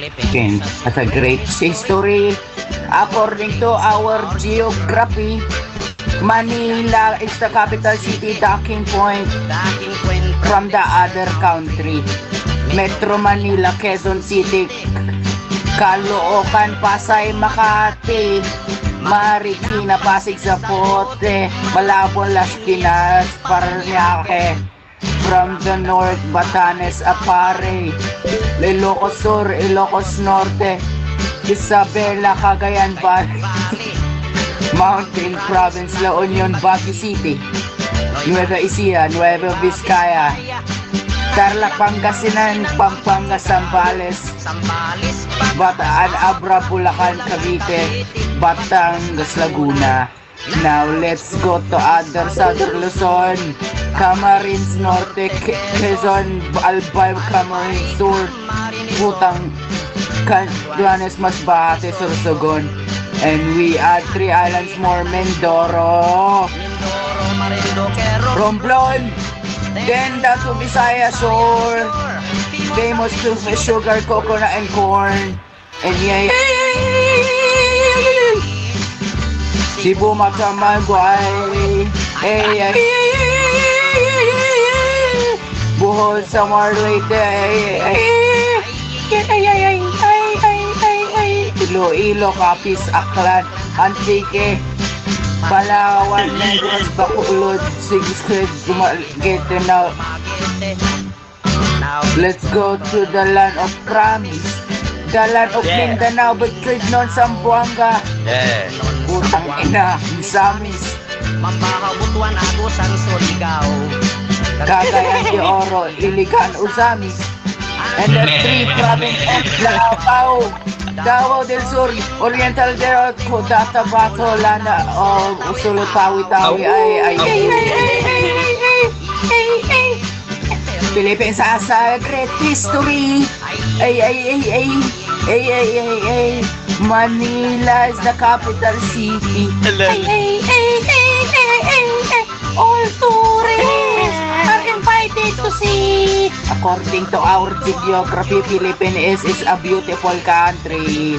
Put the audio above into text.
Philippines has a great history. According to our geography, Manila is the capital city docking point from the other country. Metro Manila, Quezon City, Caloocan, Pasay, Makati, Marikina, Pasig, Zapote, Malabon, Las Piñas, Paranaque. From the north, Batanes, Apare, Ilocos Sur, Ilocos Norte, Isabela, Cagayan Valley, Mountain Province, La Union, Baguio City, Nueva Ecija, Nueva Vizcaya, Tarlac, Pangasinan, Pampanga, Zambales, Bataan, Abra, Bulacan, Cavite, Batangas, Laguna. Now let's go to other Southern Luzon, Camarines Norte, Quezon, Albay, Camarines Sur, Butang, Caguanes, Masbate, Sorsogon, and we add 3 islands more, Mindoro, Romblon, then down to Visayas Shore, famous to sugar, coconut, and corn, and yeah. Cebu, Magdamagway, Bohol, Samar, Leyte, Iloilo, Capiz, Aklan, Antique, Palawan, Negros, Bacolod, Sigisquid, Dumaguete. Now let's go to the land of promise, the land of Mindanao, but trade non Zamboanga. Putang ina, Misamis, Mambakabutuan, Agusan, Surigao, Cagayan de Oro, Iligan, Uzamis, and the 3 province of Davao, Davao del Sur, Oriental del Codata, Bato, Lana, Usulo, Tawi-Tawi, Philippines has a great history. Manila is the capital city. All tourists are invited to see. According to our geography, Philippines is a beautiful country.